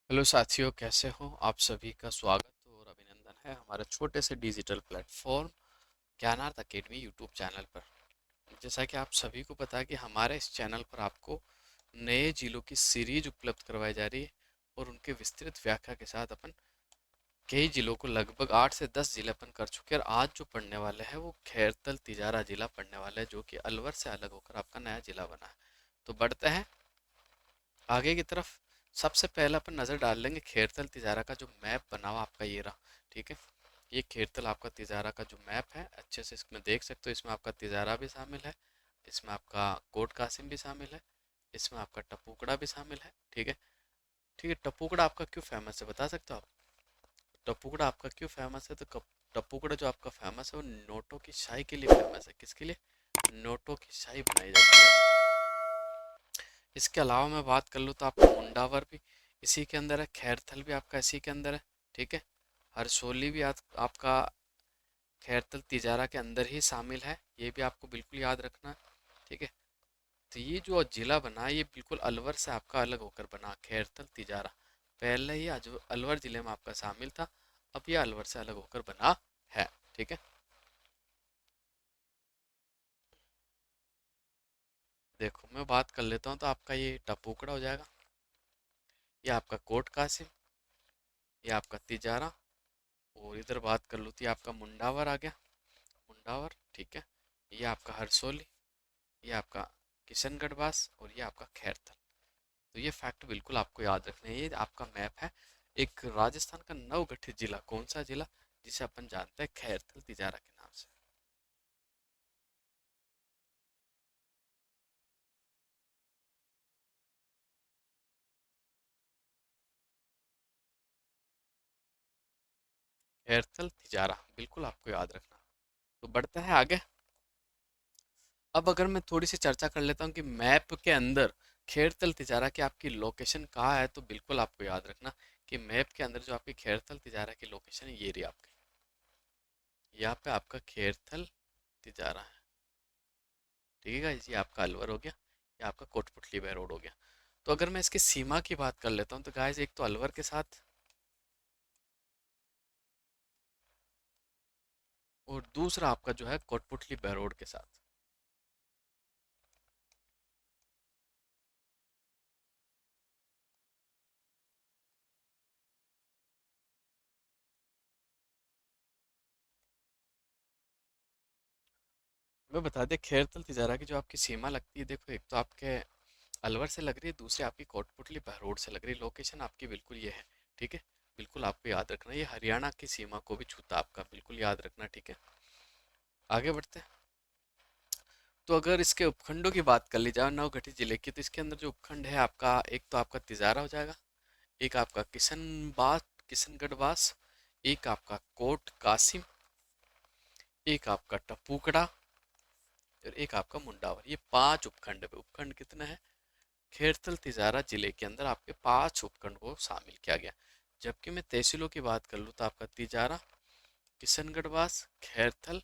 Hello साथियों, कैसे हो आप? सभी का स्वागत और अभिनंदन है हमारे छोटे से digital platform Gyanarth academy YouTube channel पर। जैसा कि आप सभी को पता है कि हमारे इस चैनल पर आपको नए जिलों की सीरीज उपलब्ध करवाई जा रही है और उनके विस्तृत व्याख्या के साथ अपन कई जिलों को लगभग 8 से 10 जिले अपन कर चुके हैं। और आज जो पढ़ने वाले हैं वो खैरतल तिजारा जिला पढ़ने वाले हैं, जो कि अलवर से अलग होकर आपका नया जिला बना है। तो बढ़ते हैं आगे की तरफ। सबसे पहले अपन नज़र डाल लेंगे खेरतल तिजारा का जो मैप बना हुआ आपका, ये रहा। ठीक है, ये खेरतल आपका तिजारा का जो मैप है, अच्छे से इसमें देख सकते हो। इसमें आपका तिजारा भी शामिल है, इसमें आपका कोट कासिम भी शामिल है, इसमें आपका टपुकड़ा भी शामिल है। ठीक है। ठीक है, टपुकड़ा आपका क्यों फेमस है बता सकते हो आप? टपुकड़ा आपका क्यों फेमस है? तो टपुकड़ा जो आपका फेमस है वो नोटों की शाही के लिए फेमस है। किसके लिए? नोटों की शाही बनाई जाती है। इसके अलावा मैं बात कर लूँ तो आपका मुंडावर भी इसी के अंदर है, खैरथल भी आपका इसी के अंदर है। ठीक है, हरसोली भी आपका खैरथल तिजारा के अंदर ही शामिल है, ये भी आपको बिल्कुल याद रखना है। ठीक है, तो ये जो जिला बना ये बिल्कुल अलवर से आपका अलग होकर बना, खैरथल तिजारा। पहले ही अलवर जिले में आपका शामिल था, अब ये अलवर से अलग होकर बना है। ठीक है, देखो मैं बात कर लेता हूँ तो आपका ये टपुकड़ा हो जाएगा, ये आपका कोट कासिम, ये आपका तिजारा। और इधर बात कर लूँ तो ये आपका मुंडावर आ गया, मुंडावर। ठीक है, ये आपका हरसोली, ये आपका किशनगढ़ बास और ये आपका खैरथल। तो ये फैक्ट बिल्कुल आपको याद रखना है। ये आपका मैप है एक राजस्थान का नवगठित जिला। कौन सा जिला? जिसे अपन जानते हैं खैरथल तिजारा के नाम से। खैरथल तिजारा बिल्कुल आपको याद रखना। तो बढ़ते हैं आगे। अब अगर मैं थोड़ी सी चर्चा कर लेता हूँ कि मैप के अंदर खैरथल तिजारा की आपकी लोकेशन कहाँ है, तो बिल्कुल आपको याद रखना कि मैप के अंदर जो आपकी खैरथल तिजारा की लोकेशन है ये रही आपकी। यहाँ पे आपका खैरथल तिजारा है। ठीक है गाइस, ये आपका अलवर हो गया, ये आपका कोटपुतली बाय रोड हो गया। तो अगर मैं इसकी सीमा की बात कर लेता हूँ तो गाइस एक तो अलवर के साथ और दूसरा आपका जो है कोटपुतली बाय रोड के साथ। मैं बता दें खैरथल तिजारा की जो आपकी सीमा लगती है, देखो एक तो आपके अलवर से लग रही है, दूसरी आपकी कोटपुतली बाय रोड से लग रही है। लोकेशन आपकी बिल्कुल ये है। ठीक है, बिल्कुल आपको याद रखना, ये हरियाणा की सीमा को भी छूता है आपका, बिल्कुल याद रखना। ठीक है, आगे बढ़ते हैं। तो अगर इसके उपखंडों की बात कर ली जाए नवगठित जिले की, तो इसके अंदर जो उपखंड है आपका, एक तो आपका तिजारा हो जाएगा, एक आपका किशनगढ़वास, एक आपका कोट कासिम, एक आपका टपूकड़ा और एक आपका मुंडावर। ये 5 उपखंड है। उपखंड कितने हैं? खैरथल तिजारा जिले के अंदर आपके 5 उपखंड को शामिल किया गया। जबकि मैं तहसीलों की बात कर लूँ तो आपका तिजारा, किशनगढ़वास, खैरथल,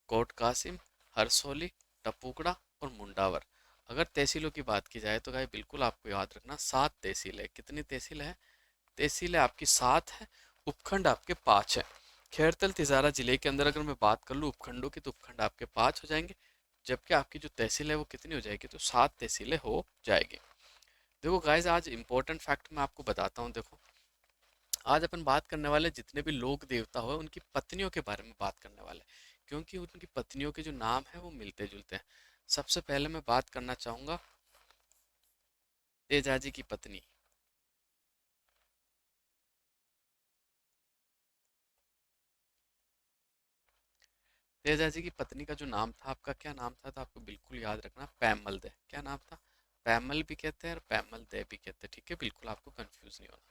कोट कासिम, हरसोली, टपुकड़ा और मुंडावर। अगर तहसीलों की बात की जाए तो गाय बिल्कुल आपको याद रखना 7 तहसील है। कितनी तहसील है? तहसीलें आपकी 7 है, उपखंड आपके 5 है। खैरतल तिजारा जिले के अंदर अगर मैं बात कर लूँ उपखंडों की, तो उपखंड आपके 5 हो जाएंगे, जबकि आपकी जो तहसील है वो कितनी हो जाएगी? तो 7 तहसीलें हो जाएगी। देखो गाइज, आज इंपॉर्टेंट फैक्ट मैं आपको बताता हूँ। देखो आज अपन बात करने वाले जितने भी लोक देवता हो उनकी पत्नियों के बारे में बात करने वाले, क्योंकि उनकी पत्नियों के जो नाम है वो मिलते जुलते हैं। सबसे पहले मैं बात करना चाहूंगा तेजाजी की पत्नी। तेजाजी की पत्नी का जो नाम था आपका, क्या नाम था? तो आपको बिल्कुल याद रखना, पैमल दे। क्या नाम था? पैमल भी कहते हैं और पैमल दे भी कहते हैं। ठीक है, बिल्कुल आपको कंफ्यूज नहीं होना।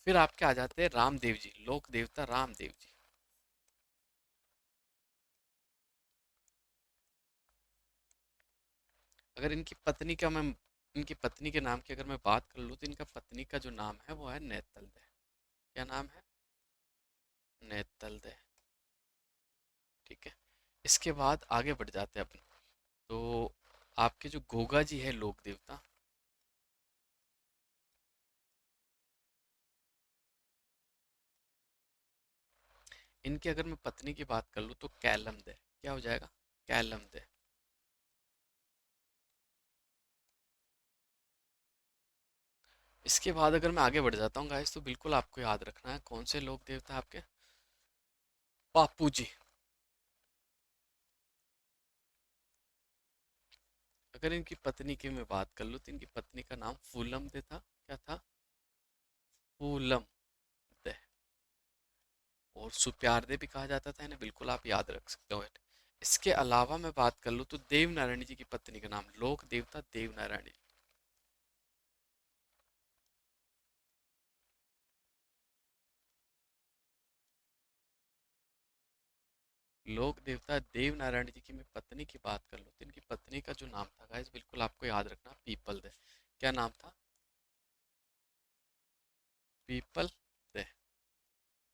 फिर आपके आ जाते हैं रामदेव जी, लोक देवता रामदेव जी। अगर इनकी पत्नी का मैं इनकी पत्नी के नाम की अगर मैं बात कर लूँ तो इनका पत्नी का जो नाम है वो है नेतल दे। क्या नाम है? नेतल दे। ठीक है, इसके बाद आगे बढ़ जाते हैं अपन। तो आपके जो गोगा जी है लोक देवता, इनकी अगर मैं पत्नी की बात कर लूँ तो कैलम दे, क्या हो जाएगा, कैलम दे। इसके बाद अगर मैं आगे बढ़ जाता हूँ गाइस, तो बिल्कुल आपको याद रखना है कौन से लोक देवता है आपके, बापू जी। अगर इनकी पत्नी की मैं बात कर लूँ तो इनकी पत्नी का नाम फूलम दे था, क्या था, फूलम दे। और सुप्यारदे भी कहा जाता था इन्हें, बिल्कुल आप याद रख सकते हो। इसके अलावा मैं बात कर लूँ तो देव नारायण जी की पत्नी का नाम, लोक देवता देव नारायण जी। लोक देवता देव नारायण जी की मैं पत्नी की बात कर लूँ तो इनकी पत्नी का जो नाम था गाइस, बिल्कुल आपको याद रखना, पीपल दे। क्या नाम था, पीपल दे।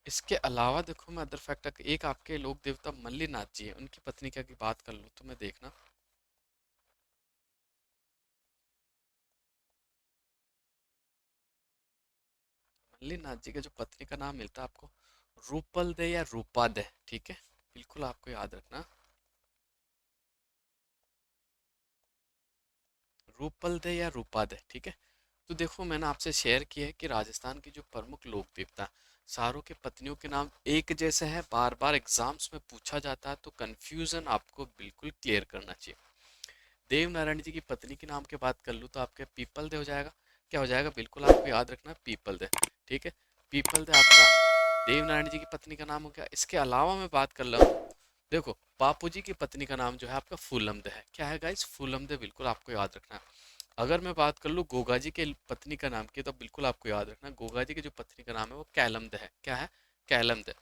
इसके अलावा देखो मैं अदर फैक्ट, एक आपके लोक देवता मल्लीनाथ जी है, उनकी पत्नी का की बात कर लूँ तो मैं देखना, मल्लीनाथ जी का जो पत्नी का नाम मिलता है आपको, रूपल दे या रूपा दे, ठीक है, बिल्कुल आपको याद रखना, रूपल दे या रूपा दे, ठीक है। तो देखो मैंने आपसे शेयर किया है कि राजस्थान की जो प्रमुख लोक देवता, सारों के पत्नियों के नाम एक जैसे हैं, बार बार एग्जाम्स में पूछा जाता है, तो कंफ्यूजन आपको बिल्कुल क्लियर करना चाहिए। देव नारायण जी की पत्नी के नाम की बात कर लूँ तो आपके पीपल दे हो जाएगा, क्या हो जाएगा, बिल्कुल आपको याद रखना, पीपल दे, ठीक है। पीपल दे आपका देव नारायण जी की पत्नी का नाम हो गया। इसके अलावा मैं बात कर रहा हूँ, देखो बापू जी की पत्नी का नाम जो है आपका फूलमदे है, क्या है गाइस, फूलमदे, बिल्कुल आपको याद रखना है। अगर मैं बात कर लूँ गोगा जी के पत्नी का नाम की, तो बिल्कुल आपको याद रखना गोगा जी की जो पत्नी का नाम है वो कैलमद है, क्या है, कैलमद।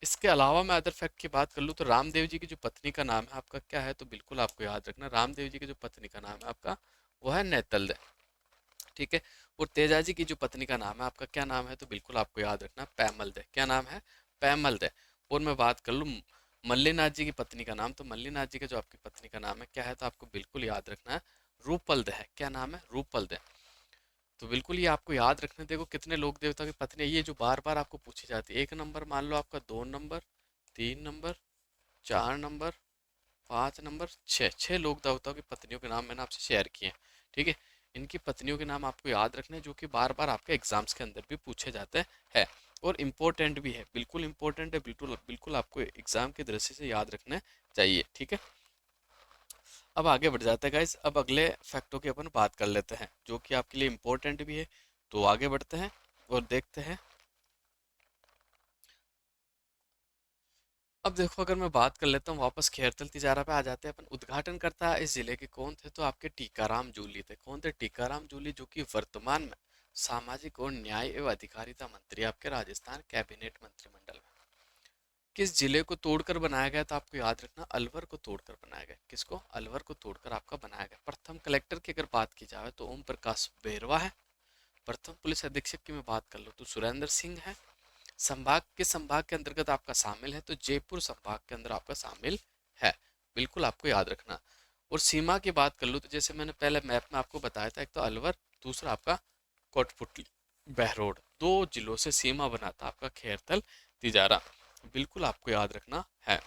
इसके अलावा मैं अदर फैक्ट की बात कर लूँ तो रामदेव जी की जो पत्नी का नाम है आपका क्या है, तो बिल्कुल आपको याद रखना रामदेव जी की जो पत्नी का नाम है आपका वो है नेतल दे, ठीक है। और तेजा जी की जो पत्नी का नाम है आपका क्या नाम है, तो बिल्कुल आपको याद रखना पैमल दे, क्या नाम है, पैमल दे। और मैं बात कर लूँ मल्लीनाथ जी की पत्नी का नाम, तो मल्लीनाथ जी का जो आपकी पत्नी का नाम है क्या है, तो आपको बिल्कुल याद रखना है रूपल दे है, क्या नाम है, रूपल दे। तो बिल्कुल ये आपको याद रखना, देखो कितने लोक देवता की पत्नी है, ये जो बार बार आपको पूछी जाती है, एक नंबर मान लो आपका, दो नंबर, तीन नंबर, चार नंबर, पाँच नंबर, छः, छः लोक देवताओं की पत्नियों के नाम मैंने आपसे शेयर किए हैं, ठीक है। इनकी पत्नियों के नाम आपको याद रखने हैं, जो कि बार बार आपके एग्जाम्स के अंदर भी पूछे जाते हैं, और इम्पोर्टेंट भी है, बिल्कुल इम्पोर्टेंट है, बिल्कुल बिल्कुल आपको एग्जाम की दृष्टि से याद रखने चाहिए, ठीक है। अब आगे बढ़ जाते हैं गाइस, अब अगले फैक्टों की अपन बात कर लेते हैं जो कि आपके लिए इम्पोर्टेंट भी है। तो आगे बढ़ते हैं और देखते हैं। अब देखो अगर मैं बात कर लेता हूँ वापस खैरतल तिजारा पे आ जाते हैं अपन, उद्घाटन करता इस जिले के कौन थे, तो आपके टीकाराम जूली थे। कौन थे, टीकाराम जूली, जो कि वर्तमान में सामाजिक और न्याय एवं अधिकारिता मंत्री आपके राजस्थान कैबिनेट मंत्रिमंडल में। किस जिले को तोड़कर बनाया गया था, आपको याद रखना अलवर को तोड़कर बनाया गया, किसको, अलवर को तोड़कर आपका बनाया गया। प्रथम कलेक्टर की अगर बात की जाए तो ओम प्रकाश बेरवा है। प्रथम पुलिस अधीक्षक की मैं बात कर लूँ तो सुरेंद्र सिंह है। संभाग के संभाग के अंतर्गत आपका शामिल है, तो जयपुर संभाग के अंदर आपका शामिल है, बिल्कुल आपको याद रखना। और सीमा की बात कर लूँ तो जैसे मैंने पहले मैप में आपको बताया था, एक तो अलवर, दूसरा आपका कोटपुतली, बहरोड, दो जिलों से सीमा बनाता आपका खैरथल तिजारा, बिल्कुल आपको याद रखना है।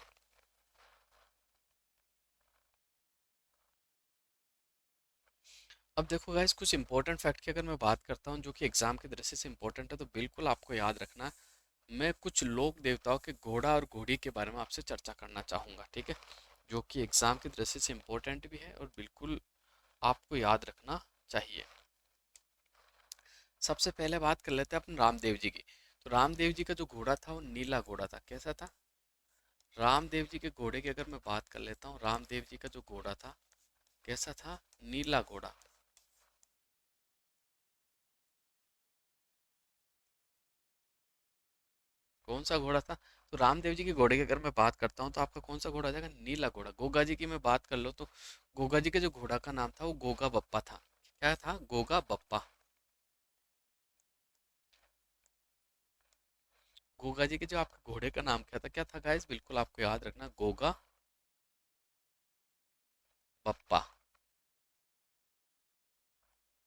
अब देखो गाइस कुछ इंपॉर्टेंट फैक्ट की अगर मैं बात करता हूँ जो कि एग्जाम की दृष्टि से इंपॉर्टेंट है, तो बिल्कुल आपको याद रखना, मैं कुछ लोक देवताओं के घोड़ा और घोड़ी के बारे में आपसे चर्चा करना चाहूंगा, ठीक है, जो कि एग्जाम की दृष्टि से इंपॉर्टेंट भी है और बिल्कुल आपको याद रखना चाहिए। सबसे पहले बात कर लेते हैं अपन रामदेव जी की। तो रामदेव जी का जो घोड़ा था वो नीला घोड़ा था, कैसा था, रामदेव जी के घोड़े की अगर मैं बात कर लेता हूँ, रामदेव जी का जो घोड़ा था कैसा था, नीला घोड़ा। कौन सा घोड़ा था, तो रामदेव जी के घोड़े की अगर मैं बात करता हूँ तो आपका कौन सा घोड़ा आ जाएगा, नीला घोड़ा। गोगा जी की मैं बात कर लो तो गोगा जी के जो घोड़ा का नाम था वो गोगा बप्पा था, क्या था, गोगा बप्पा। गोगा जी के जो आपके घोड़े का नाम क्या था गाइस, बिल्कुल आपको याद रखना, गोगा बप्पा,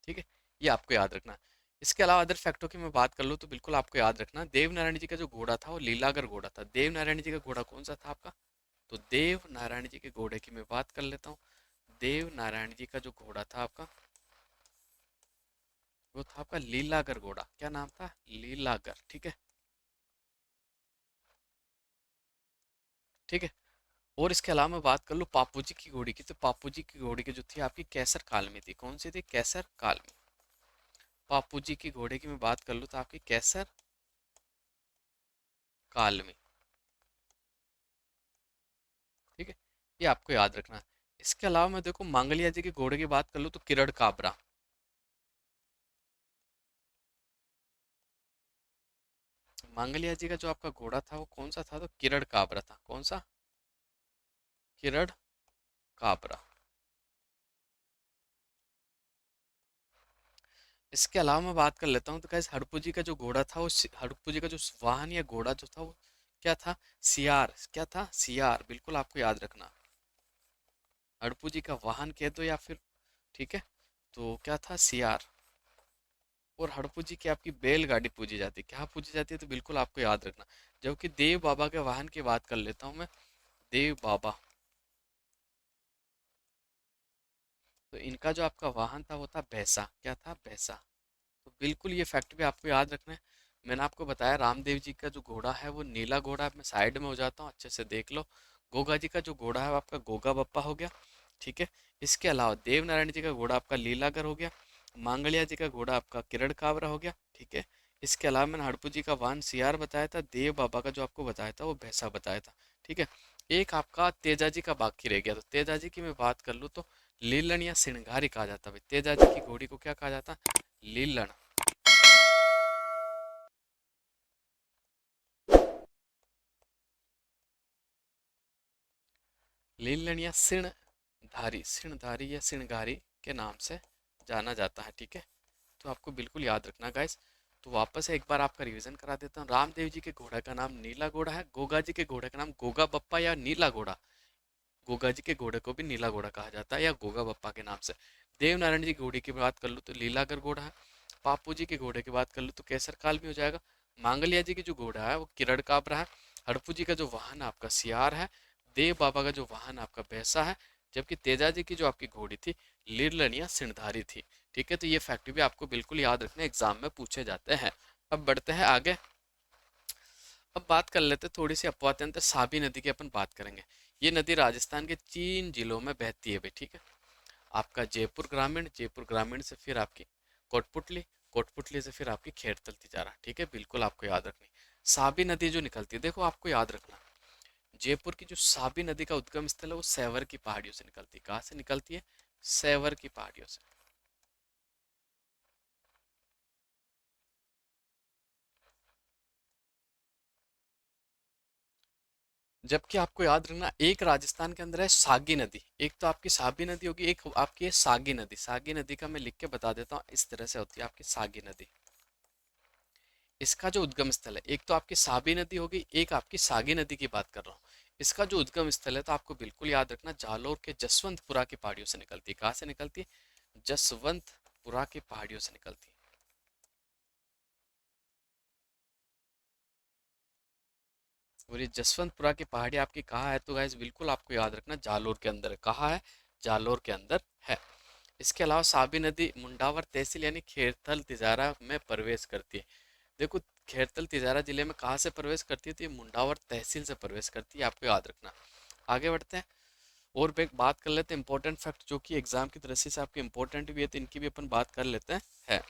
ठीक है, ये आपको याद रखना। इसके अलावा अदर फैक्टों की मैं बात कर लूँ तो बिल्कुल आपको याद रखना, देव नारायण जी का जो घोड़ा था वो लीलागर घोड़ा था। देव नारायण जी का घोड़ा कौन सा था आपका? तो देव नारायण जी के घोड़े की मैं बात कर लेता हूँ। देव नारायण जी का जो घोड़ा था आपका, वो था आपका लीलागर घोड़ा। क्या नाम था? लीलागर। ठीक है, ठीक है। और इसके अलावा मैं बात कर लूँ पापू जी की घोड़ी की, तो पापू जी की घोड़ी की जो थी आपकी कैसर काल में थी। कौन सी थी? कैसर काल में। पापू जी की घोड़े की मैं बात कर लूँ तो आपकी कैसर काल में। ठीक है, ये आपको याद रखना है। इसके अलावा मैं देखो मांगलिया जी के घोड़े की बात कर लूँ तो किरण काबरा। मांगलिया जी का जो आपका घोड़ा था वो कौन सा था? तो किरण काबरा था। कौन सा? किरण काबरा। इसके अलावा मैं बात कर लेता हूँ तो गाइस हड़प्पू जी का जो घोड़ा था वो हड़प्पू जी का जो वाहन या घोड़ा जो था वो क्या था? सियार। क्या था? सियार। बिल्कुल आपको याद रखना। हड़प्पू जी का वाहन कह दो या फिर, ठीक है, तो क्या था? सियार। और हड़प्पू जी की आपकी बैलगाड़ी पूजी जाती है। क्या पूजी जाती है? तो बिल्कुल आपको याद रखना। जबकि देव बाबा के वाहन की बात कर लेता हूँ मैं। देव बाबा, तो इनका जो आपका वाहन था वो था भैंसा। क्या था? भैंसा। तो बिल्कुल ये फैक्ट भी आपको याद रखना है। मैंने आपको बताया रामदेव जी का जो घोड़ा है वो नीला घोड़ा है। मैं साइड में हो जाता हूँ, अच्छे से देख लो। गोगा जी का जो घोड़ा है वो आपका गोगा बप्पा हो गया। ठीक है, इसके अलावा देव नारायण जी का घोड़ा आपका लीलागर हो गया। मांगलिया जी का घोड़ा आपका किरण काबरा हो गया। ठीक है, इसके अलावा मैंने हड़पू जी का वाहन सियार बताया था। देव बाबा का जो आपको बताया था वो भैंसा बताया था। ठीक है, एक आपका तेजा जी का बाकी रह गया। तो तेजा जी की मैं बात कर लूँ तो लीलन या सिंगारी कहा जाता है। भाई तेजा जी की घोड़ी को क्या कहा जाता? लीलन। लीलन या सिणधारी, सिणधारी या सिणगारी के नाम से जाना जाता है। ठीक है, तो आपको बिल्कुल याद रखना गाइस। तो वापस से एक बार आपका रिवीजन करा देता हूँ। रामदेव जी के घोड़ा का नाम नीला घोड़ा है। गोगा जी के घोड़े का नाम गोगा बप्पा या नीला घोड़ा। गोगा जी के घोड़े को भी नीला घोड़ा कहा जाता है या गोगा बप्पा के नाम से। देव नारायण जी की घोड़ी की बात कर लो तो लीलागर घोड़ा है। पापू जी के घोड़े की बात कर लो तो केसर काल भी हो जाएगा। मांगलिया जी की जो घोड़ा है वो किरण काबरा है। हड़पू जी का जो वाहन आपका सियार है। देव बाबा का जो वाहन आपका भैंसा है। जबकि तेजा जी की जो आपकी घोड़ी थी लीलन या सिणधारी थी। ठीक है, तो ये फैक्ट भी आपको बिल्कुल याद रखने, एग्जाम में पूछे जाते हैं। अब बढ़ते हैं आगे। अब बात कर लेते हैं थोड़ी सी अपवाद्यंतर साबी नदी की अपन बात करेंगे। ये नदी राजस्थान के 3 जिलों में बहती है भाई। ठीक है, आपका जयपुर ग्रामीण, जयपुर ग्रामीण से फिर आपकी कोटपुतली, कोटपुतली से फिर आपकी खेड़तल तिजारा। ठीक है, बिल्कुल आपको याद रखनी। साबी नदी जो निकलती है, देखो आपको याद रखना, जयपुर की जो साबी नदी का उद्गम स्थल है वो सैवर की पहाड़ियों से निकलती है। कहाँ से निकलती है? सैवर की पहाड़ियों से। जबकि आपको याद रखना एक राजस्थान के अंदर है सागी नदी। एक तो आपकी साबी नदी होगी, एक आपकी है सागी नदी। सागी नदी का मैं लिख के बता देता हूँ, इस तरह से होती है आपकी सागी नदी। इसका जो उद्गम स्थल है, एक तो आपकी साबी नदी होगी, एक आपकी सागी नदी की बात कर रहा हूँ। इसका जो उद्गम स्थल है तो आपको बिल्कुल याद रखना, जालोर के जसवंतपुरा की पहाड़ियों से निकलती है। कहाँ से निकलती है? जसवंतपुरा की पहाड़ियों से निकलती है। और ये जसवंतपुरा की पहाड़ी आपकी कहाँ है? तो गाइस बिल्कुल आपको याद रखना, जालोर के अंदर है। कहाँ है? जालोर के अंदर है। इसके अलावा साबी नदी मुंडावर तहसील यानी खेरथल तिजारा में प्रवेश करती है। देखो, खेरथल तिजारा जिले में कहाँ से प्रवेश करती है? तो ये मुंडावर तहसील से प्रवेश करती है, आपको याद रखना। आगे बढ़ते हैं और एक बात कर लेते हैं इंपॉर्टेंट फैक्ट जो कि एग्जाम की दृष्टि से आपके इंपॉर्टेंट भी है, तो इनकी भी अपन बात कर लेते हैं। है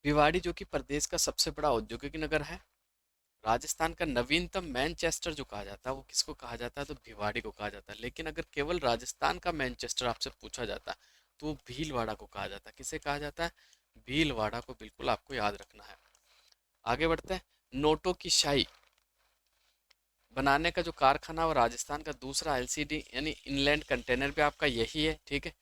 भिवाड़ी जो कि प्रदेश का सबसे बड़ा औद्योगिक नगर है। राजस्थान का नवीनतम मैनचेस्टर जो कहा जाता है वो किसको कहा जाता है? तो भिवाड़ी को कहा जाता है। लेकिन अगर केवल राजस्थान का मैनचेस्टर आपसे पूछा जाता है तो वो भीलवाड़ा को कहा जाता है। किसे कहा जाता है? भीलवाड़ा को। बिल्कुल आपको याद रखना है। आगे बढ़ते हैं। नोटों की शाही बनाने का जो कारखाना वो राजस्थान का दूसरा एलसीडी यानी इनलैंड कंटेनर भी आपका यही है। ठीक है,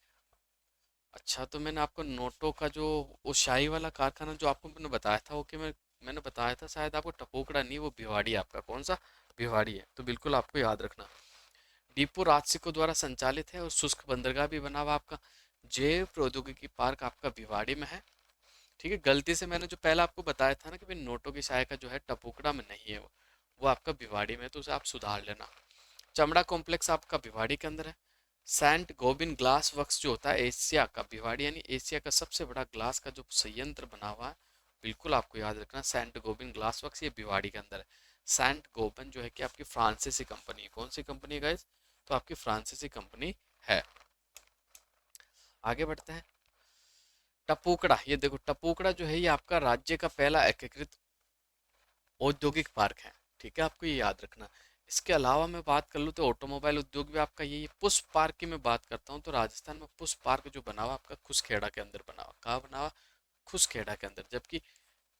अच्छा, तो मैंने आपको नोटों का जो वो शाही वाला कारखाना जो आपको मैंने बताया था, ओके, मैंने बताया था शायद आपको, टपोकड़ा नहीं, वो भिवाड़ी आपका। कौन सा? भिवाड़ी है। तो बिल्कुल आपको याद रखना। डिपो राजसिको द्वारा संचालित है और शुष्क बंदरगाह भी बना हुआ आपका। जैव प्रौद्योगिकी पार्क आपका भिवाड़ी में है। ठीक है, गलती से मैंने जो पहला आपको बताया था ना कि भाई नोटों की सहायता जो है टपुकड़ा में नहीं है, वो आपका भिवाड़ी में है, तो उसे आप सुधार लेना। चमड़ा कॉम्प्लेक्स आपका भिवाड़ी के अंदर है। सेंट गोबिन ग्लास वर्क्स जो होता है एशिया का, भिवाड़ी यानी एशिया का सबसे बड़ा ग्लास का जो संयंत्र बना हुआ है, बिल्कुल आपको याद रखना, सेंट गोबिन ग्लास वर्क्स ये भिवाड़ी के अंदर है। सेंट गोबिन जो है कि आपकी फ्रांसीसी कंपनी है। कौन सी कंपनी है गाइस? तो आपकी फ्रांसीसी कंपनी है। आगे बढ़ते हैं। टपुकड़ा, ये देखो टपुकड़ा जो है ये आपका राज्य का पहला एकीकृत औद्योगिक पार्क है। ठीक है, आपको ये याद रखना। इसके अलावा मैं बात कर लूँ तो ऑटोमोबाइल उद्योग भी आपका यही। पुष्प पार्क की मैं बात करता हूँ तो राजस्थान में पुष्प पार्क जो बना हुआ आपका खुसखेड़ा के अंदर बना हुआ। कहाँ बना हुआ? खुसखेड़ा के अंदर। जबकि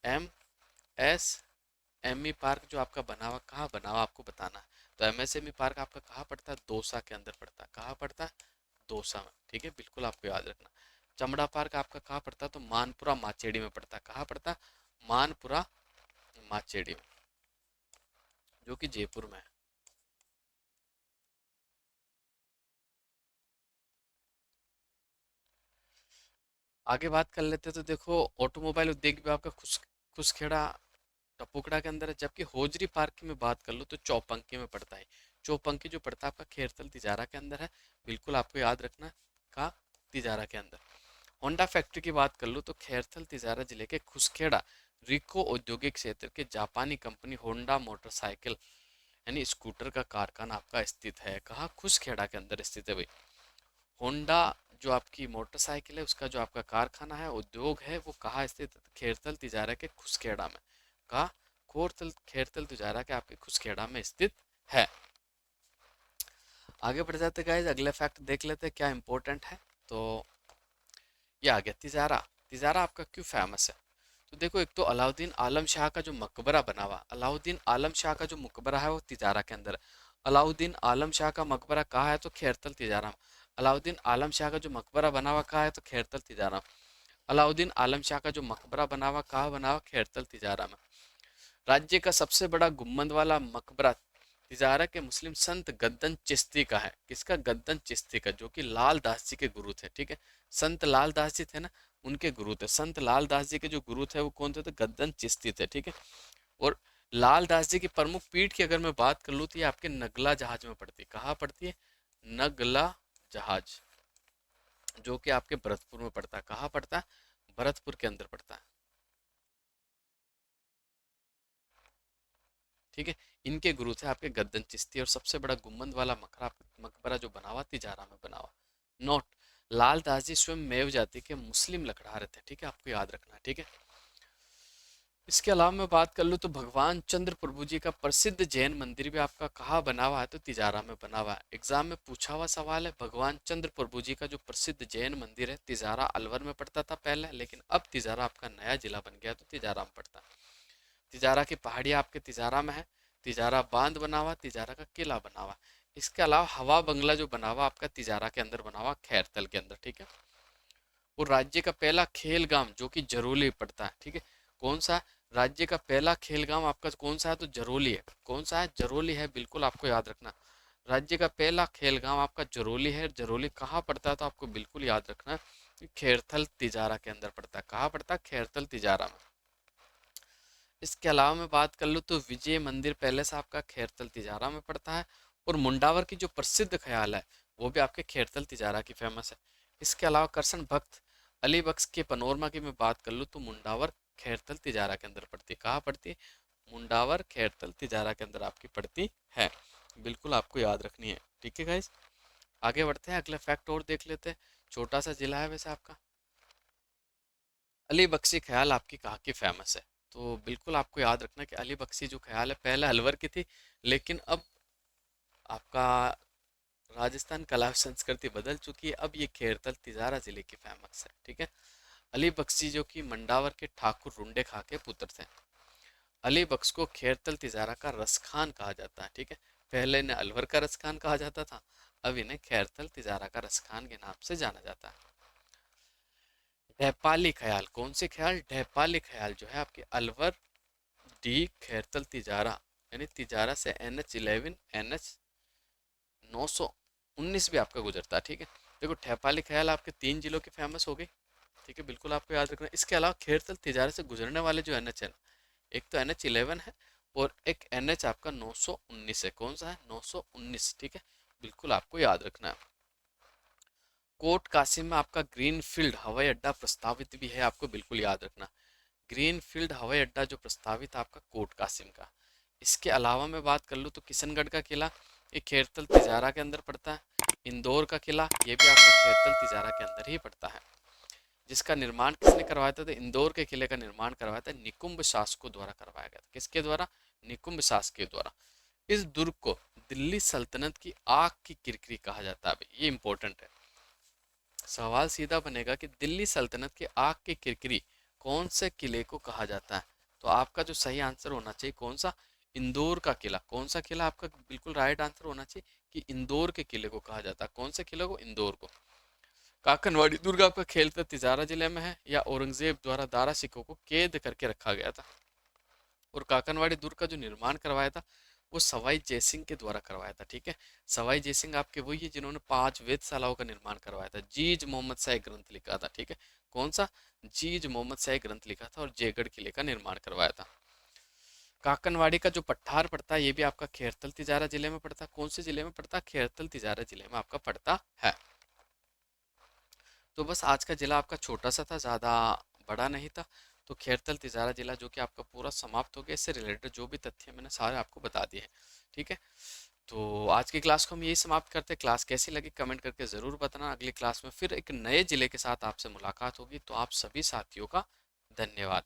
MSME पार्क जो आपका बना हुआ कहाँ बना हुआ आपको बताना है। तो MSME पार्क आपका कहाँ पड़ता है? दौसा के अंदर पड़ता है। कहाँ पड़ता है? दौसा में। ठीक है, बिल्कुल आपको याद रखना। चमड़ा पार्क आपका कहाँ पड़ता है? तो मानपुरा माचेड़ी में पड़ता है। कहाँ पड़ता है? मानपुरा माचेड़ी में, जो कि जयपुर में है। आगे बात कर लेते हैं तो देखो ऑटोमोबाइल उद्योग भी आपका खुसखेड़ा टपुकड़ा के अंदर है। जबकि होजरी पार्क की मैं बात कर लूँ तो चौपंकी में पड़ता है। चौपंकी जो पड़ता है आपका खेरतल तिजारा के अंदर है। बिल्कुल आपको याद रखना, का तिजारा के अंदर। होंडा फैक्ट्री की बात कर लूँ तो खेरथल तिजारा जिले के खुसखेड़ा रिको औद्योगिक क्षेत्र के जापानी कंपनी होंडा मोटरसाइकिल यानी स्कूटर का कारखाना आपका स्थित है। कहाँ? खुसखेड़ा के अंदर स्थित है भाई। होंडा जो आपकी मोटरसाइकिल है उसका जो आपका कारखाना है, उद्योग है, वो कहाँ स्थित है? खेरतल तिजारा के खुसखेड़ा में। कहाँ? खोरतल खेरतल तिजारा के आपके खुसखेड़ा में स्थित है। आगे बढ़ जाते गाइस, अगले फैक्ट देख लेते हैं क्या इंपॉर्टेंट है। तो ये आ गया तिजारा। तिजारा आपका क्यों फेमस है? तो देखो, एक तो अलाउद्दीन आलम शाह का जो मकबरा बना हुआ, अलाउद्दीन आलम शाह का जो मकबरा है वो तिजारा के अंदर है। अलाउद्दीन आलम शाह का मकबरा कहाँ है? तो खेरतल तिजारा में। अलाउद्दीन आलम शाह का जो मकबरा बना हुआ कहाँ है? तो खेरतल तिजारा में। अलाउद्दीन आलम शाह का जो मकबरा बना हुआ कहाँ बना हुआ? खेरतल तिजारा में। राज्य का सबसे बड़ा गुम्बद वाला मकबरा तिजारा के मुस्लिम संत गद्दन चिश्ती का है। किसका? गद्दन चिश्ती का, जो कि लाल दास जी के गुरु थे। ठीक है, संत लाल दास जी थे ना, उनके गुरु थे। संत लाल दास जी के जो गुरु थे वो कौन थे? तो गद्दन चिश्ती थे। ठीक है, और लाल दास जी की प्रमुख पीठ की अगर मैं बात कर लूँ तो ये आपके नगला जहाज में पड़ती है। कहाँ पड़ती है? नगला जहाज, जो कि आपके भरतपुर में पड़ता है। कहाँ पड़ता है? भरतपुर के अंदर पड़ता है। ठीक है, इनके गुरु थे आपके गद्दन चिश्ती। और सबसे बड़ा गुम्बद वाला मकबरा जो बना हुआ तिजारा में बना हुआ। नोट, लाल दास जी स्वयं मेव जाति के मुस्लिम लकड़हारे थे। ठीक है, आपको याद रखना है। ठीक है, इसके अलावा मैं बात कर लूँ तो भगवान चंद्र प्रभु जी का प्रसिद्ध जैन मंदिर भी आपका कहाँ बना हुआ है? तो तिजारा में बना हुआ है। एग्जाम में पूछा हुआ सवाल है। भगवान चंद्र प्रभु जी का जो प्रसिद्ध जैन मंदिर है, तिजारा अलवर में पड़ता था पहले, लेकिन अब तिजारा आपका नया जिला बन गया तो तिजारा में पड़ता है। तिजारा की पहाड़ी आपके तिजारा में है। तिजारा बांध बना हुआ, तिजारा का किला बना हुआ। इसके अलावा हवा बंगला जो बना हुआ आपका तिजारा के अंदर बना हुआ, खैरतल के अंदर। ठीक है, और राज्य का पहला खेल गांव जो कि जरोली पड़ता है। ठीक है, कौन सा? राज्य का पहला खेल गांव आपका कौन सा है? तो जरोली है। कौन सा है? जरोली है, बिल्कुल आपको याद रखना। राज्य का पहला खेल गांव आपका जरोली है। जरोली कहाँ पड़ता है? तो आपको बिल्कुल याद रखना है, खेरथल तिजारा के अंदर पड़ता है। कहाँ पड़ता है? खेरथल तिजारा में। इसके अलावा मैं बात कर लूँ तो विजय मंदिर पैलेस आपका खेरतल तिजारा में पड़ता है। और मुंडावर की जो प्रसिद्ध ख्याल है वो भी आपके खेरतल तिजारा की फेमस है। इसके अलावा करसन भक्त अली बख्श के पनोरमा की मैं बात कर लूँ तो मुंडावर खेरतल तिजारा के अंदर पड़ती है। कहाँ पड़ती है? मुंडावर खेरतल तिजारा के अंदर आपकी पड़ती है। बिल्कुल आपको याद रखनी है। ठीक है गाइज, आगे बढ़ते हैं, अगला फैक्ट और देख लेते हैं। छोटा सा जिला है वैसे आपका। अली बख्शी ख्याल आपकी कहाँ की फेमस है? तो बिल्कुल आपको याद रखना कि अली बख्शी जो ख्याल है पहले अलवर की थी, लेकिन अब आपका राजस्थान कला और संस्कृति बदल चुकी है। अब ये खेरतल तिजारा जिले की फेमस है। ठीक है, अली बख्शी जो कि मंडावर के ठाकुर रुंडे खा के पुत्र थे। अली बख्श को खेरतल तिजारा का रसखान कहा जाता है। ठीक है, पहले इन्हें अलवर का रसखान कहा जाता था, अब इन्हें खेरतल तिजारा का रसखान के नाम से जाना जाता है। ढैपाली ख्याल, कौन से ख्याल? ढैपाली ख्याल जो है आपके अलवर डी खेरतल तिजारा यानी तिजारा से NH11 NH 919 भी आपका गुजरता है। ठीक है, देखो ठेपाली ख्याल आपके 3 जिलों की फेमस हो गई। ठीक है, बिल्कुल आपको याद रखना है। इसके अलावा खेरतल तिजारा से गुजरने वाले जो NH है ना, एक तो NH11 है और एक NH आपका 919 है। कौन सा है? 919। ठीक है, बिल्कुल आपको याद रखना है। कोट कासिम में आपका ग्रीन फील्ड हवाई अड्डा प्रस्तावित भी है, आपको बिल्कुल याद रखना। ग्रीन फील्ड हवाई अड्डा जो प्रस्तावित है आपका कोट कासिम का। इसके अलावा मैं बात कर लूँ तो किशनगढ़ का किला, ये खेरतल तिजारा के अंदर पड़ता है। इंदौर का किला, ये भी आपका खेरतल तिजारा के अंदर ही पड़ता है। जिसका निर्माण किसने करवाया था? तो इंदौर के किले का निर्माण करवाया था निकुंभ शासकों द्वारा करवाया गया था। किसके द्वारा? निकुंभ शासकों द्वारा। इस दुर्ग को दिल्ली सल्तनत की आग की किरकिरी कहा जाता है। ये इंपॉर्टेंट है, सवाल सीधा बनेगा कि दिल्ली सल्तनत की आग की किरकिरी कौन से किले को कहा जाता है? तो आपका जो सही आंसर होना चाहिए कौन सा? इंदौर का किला। कौन सा किला? आपका बिल्कुल राइट आंसर होना चाहिए कि इंदौर के किले को कहा जाता है। कौन से किले को? इंदौर को। काकनवाड़ी दुर्ग आपका खेलता तिजारा जिले में है या औरंगजेब द्वारा दारा सिखों को कैद करके रखा गया था? और काकनवाड़ी दुर्ग का जो निर्माण करवाया था वो सवाई जयसिंह के द्वारा करवाया था। ठीक है, सवाई जयसिंह आपके वही है जिन्होंने 5 वेधशालाओं का निर्माण करवाया था। जीज मोहम्मद शाह ग्रंथ लिखा था। ठीक है, कौन सा? जीज मोहम्मद शाह ग्रंथ लिखा था और जयगढ़ किले का निर्माण करवाया था। काकनवाड़ी का जो पठार पड़ता है ये भी आपका खेरतल तिजारा जिले में पड़ता है। कौन से जिले में पड़ता है? खेरतल तिजारा जिले में आपका पड़ता है। तो बस आज का जिला आपका छोटा सा था, ज़्यादा बड़ा नहीं था। तो खेरतल तिजारा जिला जो कि आपका पूरा समाप्त हो गया। इससे रिलेटेड जो भी तथ्य मैंने सारे आपको बता दिए हैं। ठीक है, तो आज की क्लास को हम यही समाप्त करते हैं। क्लास कैसी लगी कमेंट करके ज़रूर बताना। अगली क्लास में फिर एक नए जिले के साथ आपसे मुलाकात होगी। तो आप सभी साथियों का धन्यवाद।